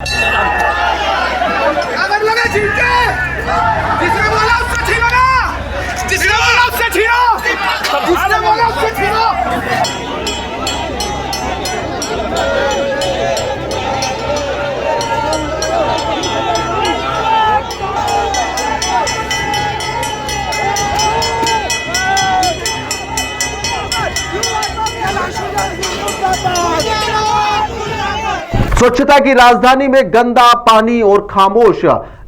अगर लगा छीन के, जिसने बोला उससे छीनो ना, जिसने बोला उससे छीनो, जिसने बोला उससे छीनो। स्वच्छता की राजधानी में गंदा पानी और खामोश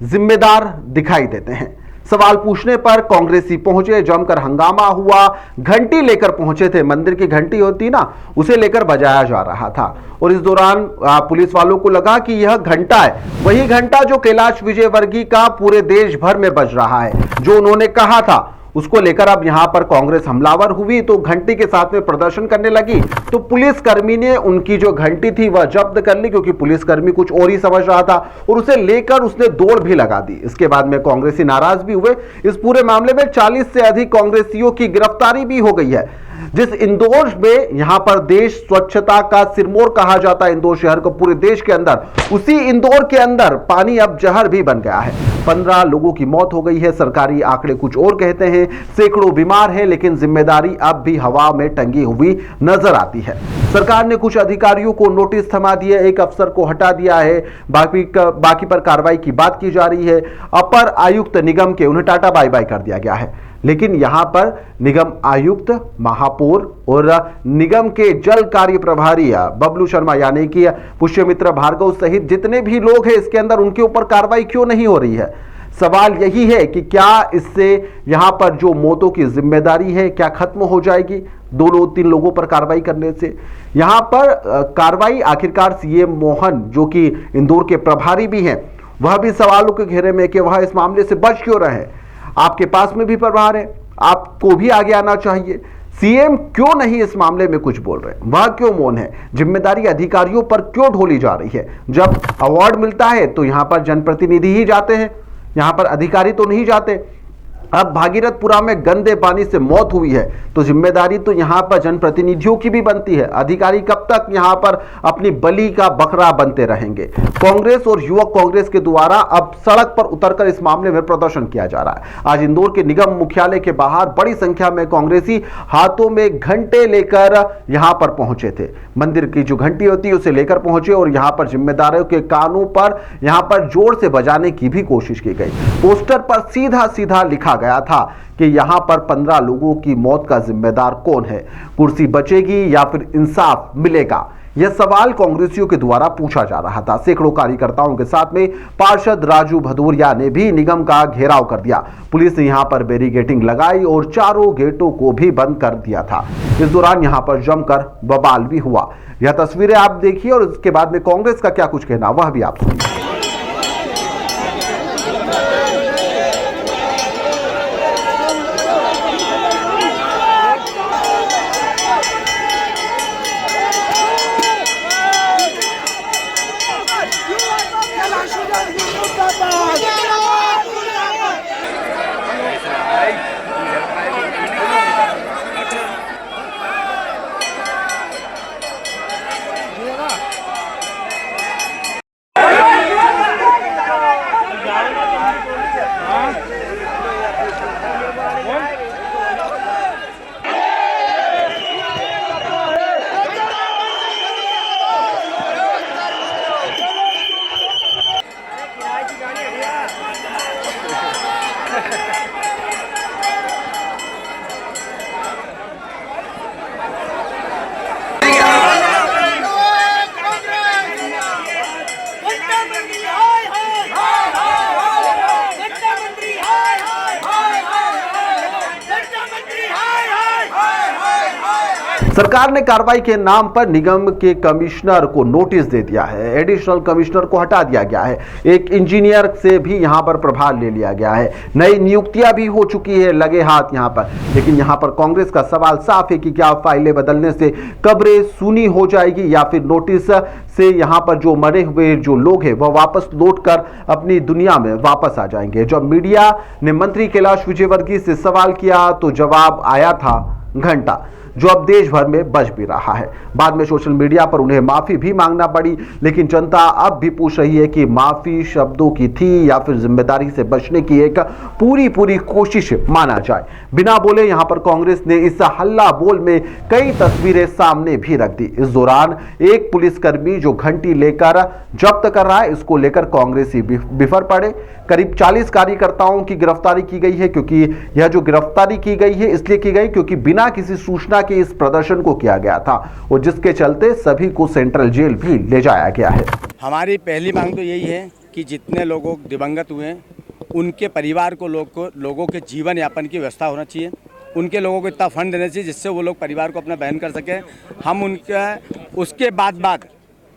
जिम्मेदार दिखाई देते हैं। सवाल पूछने पर कांग्रेसी पहुंचे, जमकर हंगामा हुआ, घंटी लेकर पहुंचे थे। मंदिर की घंटी होती ना, उसे लेकर बजाया जा रहा था और इस दौरान पुलिस वालों को लगा कि यह घंटा है, वही घंटा जो कैलाश विजयवर्गीय का पूरे देश भर में बज रहा है, जो उन्होंने कहा था। उसको लेकर अब यहां पर कांग्रेस हमलावर हुई तो घंटी के साथ में प्रदर्शन करने लगी, तो पुलिसकर्मी ने उनकी जो घंटी थी वह जब्त कर ली, क्योंकि पुलिसकर्मी कुछ और ही समझ रहा था और उसे लेकर उसने दौड़ भी लगा दी। इसके बाद में कांग्रेसी नाराज भी हुए। इस पूरे मामले में 40 से अधिक कांग्रेसियों की गिरफ्तारी भी हो गई है। जिस इंदौर में यहां पर देश स्वच्छता का सिरमौर कहा जाता है, इंदौर शहर को पूरे देश के अंदर, उसी इंदौर के अंदर पानी अब जहर भी बन गया है। 15 लोगों की मौत हो गई है। सरकारी आंकड़े कुछ और कहते हैं, सैकड़ों बीमार हैं, लेकिन जिम्मेदारी अब भी हवा में टंगी हुई नजर आती है। सरकार ने कुछ अधिकारियों को नोटिस थमा दिए, एक अफसर को हटा दिया है, बाकी पर कार्रवाई की बात की जा रही है। अपर आयुक्त निगम के, उन्हें टाटा बाय बाय कर दिया गया है। लेकिन यहां पर निगम आयुक्त, महापौर और निगम के जल कार्य प्रभारी बबलू शर्मा यानी कि पुष्यमित्र भार्गव सहित जितने भी लोग हैं इसके अंदर, उनके ऊपर कार्रवाई क्यों नहीं हो रही है? सवाल यही है कि क्या इससे यहां पर जो मौतों की जिम्मेदारी है क्या खत्म हो जाएगी 2-3 लोगों पर कार्रवाई करने से? यहां पर कार्रवाई आखिरकार सीएम मोहन, जो कि इंदौर के प्रभारी भी हैं, वह भी सवालों के घेरे में कि वह इस मामले से बच क्यों रहे। आपके पास में भी प्रभार है, आपको भी आगे आना चाहिए। सीएम क्यों नहीं इस मामले में कुछ बोल रहे, वह क्यों मौन है? जिम्मेदारी अधिकारियों पर क्यों ढोली जा रही है? जब अवार्ड मिलता है तो यहां पर जनप्रतिनिधि ही जाते हैं, यहां पर अधिकारी तो नहीं जाते। अब भागीरथपुरा में गंदे पानी से मौत हुई है तो जिम्मेदारी तो यहां पर जनप्रतिनिधियों की भी बनती है। अधिकारी कब तक यहां पर अपनी बलि का बकरा बनते रहेंगे? कांग्रेस और युवक कांग्रेस के द्वारा अब सड़क पर उतरकर इस मामले में प्रदर्शन किया जा रहा है। आज इंदौर के निगम मुख्यालय के बाहर बड़ी संख्या में कांग्रेसी हाथों में घंटे लेकर यहां पर पहुंचे थे। मंदिर की जो घंटी होती है उसे लेकर पहुंचे और यहां पर जिम्मेदारों के कानों पर यहां पर जोर से बजाने की भी कोशिश की गई। पोस्टर पर सीधा सीधा लिखा गया था कि यहां पर 15 लोगों की मौत का जिम्मेदार कौन है? कुर्सी बचेगी या फिर इंसाफ मिलेगा? यह सवाल कांग्रेसियों के द्वारा पूछा जा रहा था। सैकड़ों कार्यकर्ताओं के साथ में पार्षद राजू भदौरिया ने भी निगम का घेराव कर दिया। पुलिस ने यहां पर बैरिकेडिंग लगाई और चारों गेटों को भी बंद कर दिया था। इस दौरान यहां पर जमकर बवाल भी हुआ। यह तस्वीरें आप देखिए और इसके बाद में कांग्रेस का क्या कुछ कहना वह भी आप सुनिए। सरकार ने कार्रवाई के नाम पर निगम के कमिश्नर को नोटिस दे दिया है। एडिशनल कमिश्नर को हटा दिया गया है। एक इंजीनियर से भी यहां पर प्रभार ले लिया गया है। नई नियुक्तियां भी हो चुकी है लगे हाथ यहां पर। लेकिन यहां पर कांग्रेस का सवाल साफ है कि क्या फाइलें बदलने से कब्रें सूनी हो जाएगी या फिर नोटिस से यहां पर जो मरे हुए जो लोग हैं वह वापस लौटकर अपनी दुनिया में वापस आ जाएंगे। जब मीडिया ने मंत्री कैलाश विजयवर्गीय से सवाल किया तो जवाब आया था घंटा। जो अब देश भर में बज भी रहा है। बाद में सोशल मीडिया पर उन्हें माफी भी मांगना पड़ी, लेकिन जनता अब भी पूछ रही है कि माफी शब्दों की थी या फिर जिम्मेदारी से बचने की एक पूरी कोशिश माना जाए। बिना बोले यहां पर कांग्रेस ने इस हल्ला बोल में कई तस्वीरें सामने भी रख दी। इस दौरान एक पुलिसकर्मी जो घंटी लेकर जब्त कर रहा है, इसको लेकर कांग्रेसी बिफर पड़े। करीब 40 कार्यकर्ताओं की गिरफ्तारी की गई है, क्योंकि यह जो गिरफ्तारी की गई है इसलिए की गई क्योंकि बिना किसी सूचना के इस प्रदर्शन को किया गया था और जिसके चलते सभी को सेंट्रल जेल भी ले जाया गया है। हमारी पहली मांग तो यही है कि जितने लोगों दिवंगत हुए हैं उनके परिवार को लोगों के जीवन यापन की व्यवस्था होना चाहिए। उनके लोगों को इतना फंड देना चाहिए जिससे वो लोग परिवार को अपना बहन कर सकें। हम उनका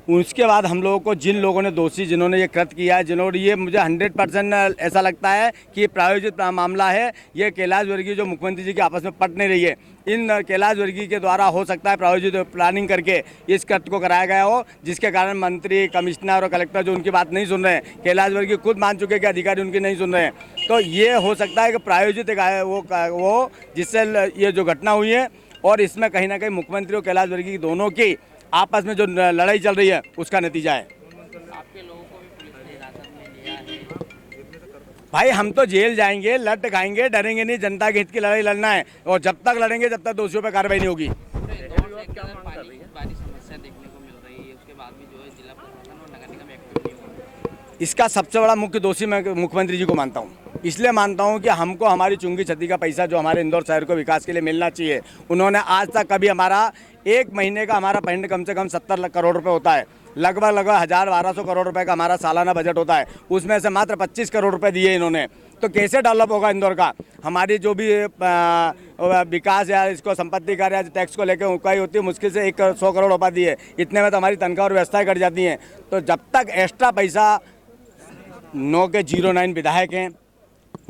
उसके बाद हम लोगों को जिन लोगों ने दोषी जिन्होंने ये कृत्य किया है, जिन्होंने ये मुझे 100% ऐसा लगता है कि ये प्रायोजित मामला है। ये कैलाश वर्गीय जो मुख्यमंत्री जी के आपस में पट नहीं रही है, इन कैलाश वर्गीय के द्वारा हो सकता है प्रायोजित प्लानिंग करके इस कृत्य को कराया गया हो, जिसके कारण मंत्री, कमिश्नर और कलेक्टर जो उनकी बात नहीं सुन रहे हैं, कैलाश वर्गीय खुद मान चुके कि अधिकारी उनकी नहीं सुन रहे हैं। तो ये हो सकता है कि प्रायोजित वो जिससे ये जो घटना हुई है और इसमें कहीं ना कहीं मुख्यमंत्री और कैलाश वर्गीय दोनों की आपस में जो लड़ाई चल रही है उसका नतीजा है। आपके लोगों को भी पुलिस ने हिरासत में लिया है। भाई हम तो जेल जाएंगे, लट खाएंगे, डरेंगे नहीं। जनता के हित की लड़ाई लड़ना है और जब तक लड़ेंगे जब तक दोषियों पर कार्रवाई नहीं होगी। पानी की समस्या देखने को मिल रही है, उसके बाद भी जो है जिला प्रशासन और नगर निगम एक्टिव नहीं हो रहा। इसका सबसे बड़ा मुख्य दोषी मैं मुख्यमंत्री जी को मानता हूँ। इसलिए मानता हूँ कि हमको हमारी चुंगी छती का पैसा जो हमारे इंदौर शहर को विकास के लिए मिलना चाहिए, उन्होंने आज तक कभी हमारा एक महीने का हमारा फंड कम से कम 70 करोड़ रुपए होता है, लगभग 1000-1200 करोड़ रुपए का हमारा सालाना बजट होता है, उसमें से मात्र 25 करोड़ रुपए दिए इन्होंने। तो कैसे डेवलप होगा इंदौर का? हमारी जो भी विकास या इसको संपत्ति कर या टैक्स को लेकर उकाई होती है, मुश्किल से 100 करोड़ रुपये दिए, इतने में तो हमारी तनख्वाह और व्यवस्थाएं कट जाती हैं। तो जब तक एक्स्ट्रा पैसा 9 के 09 विधायक हैं,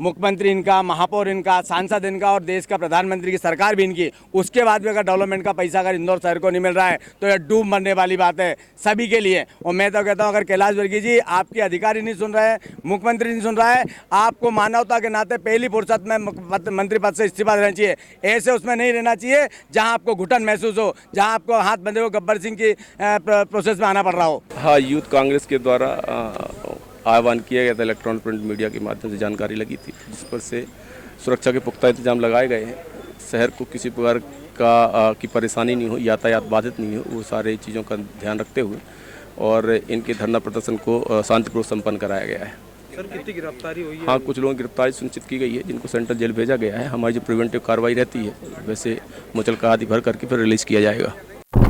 मुख्यमंत्री इनका, महापौर इनका, सांसद इनका और देश का प्रधानमंत्री की सरकार भी इनकी, उसके बाद भी अगर डेवलपमेंट का पैसा अगर इंदौर शहर को नहीं मिल रहा है तो यह डूब मरने वाली बात है सभी के लिए। और मैं तो कहता हूं अगर कैलाश वर्गीय जी आपके अधिकारी नहीं सुन रहे हैं, मुख्यमंत्री नहीं सुन रहा है, आपको मानवता के नाते पहली फुर्सत में मंत्री पद से इस्तीफा देना चाहिए। ऐसे उसमें नहीं रहना चाहिए जहाँ आपको घुटन महसूस हो, जहाँ आपको हाथ बंधे हो गब्बर सिंह की प्रोसेस में आना पड़ रहा हो। हाँ, यूथ कांग्रेस के द्वारा आह्वान किया गया था, इलेक्ट्रॉनिक प्रिंट मीडिया के माध्यम से जानकारी लगी थी, जिस पर से सुरक्षा के पुख्ता इंतजाम लगाए गए हैं। शहर को किसी प्रकार की परेशानी नहीं हो, यातायात बाधित नहीं हो, वो सारे चीज़ों का ध्यान रखते हुए और इनके धरना प्रदर्शन को शांतिपूर्वक संपन्न कराया गया है। सर, कितनी गिरफ्तारी हुई है? हाँ, कुछ लोगों की गिरफ्तारी सुनिश्चित की गई है, जिनको सेंट्रल जेल भेजा गया है। हमारी जो प्रिवेंटिव कार्रवाई रहती है वैसे मुचलका आदि भर करके फिर रिलीज किया जाएगा।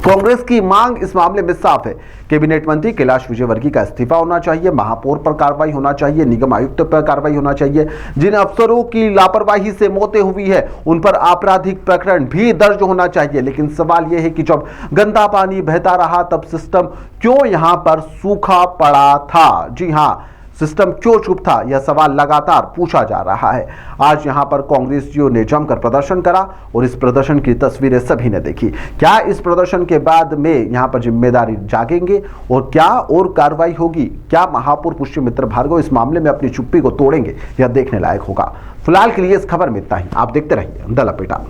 कांग्रेस की मांग इस मामले में साफ है। कैबिनेट मंत्री कैलाश विजयवर्गीय का इस्तीफा होना चाहिए, महापौर पर कार्रवाई होना चाहिए, निगम आयुक्त पर कार्रवाई होना चाहिए। जिन अफसरों की लापरवाही से मौतें हुई है उन पर आपराधिक प्रकरण भी दर्ज होना चाहिए। लेकिन सवाल यह है कि जब गंदा पानी बहता रहा तब सिस्टम क्यों यहां पर सूखा पड़ा था? जी हां, सिस्टम क्यों चुप था? यह सवाल लगातार पूछा जा रहा है। आज यहां पर कांग्रेसियों ने जमकर प्रदर्शन करा और इस प्रदर्शन की तस्वीरें सभी ने देखी। क्या इस प्रदर्शन के बाद में यहां पर जिम्मेदारी जागेंगे और क्या और कार्रवाई होगी? क्या महापौर पुष्यमित्र भार्गव इस मामले में अपनी चुप्पी को तोड़ेंगे? यह देखने लायक होगा। फिलहाल के लिए इस खबर में इतना ही। आप देखते रहिए द लपेटा।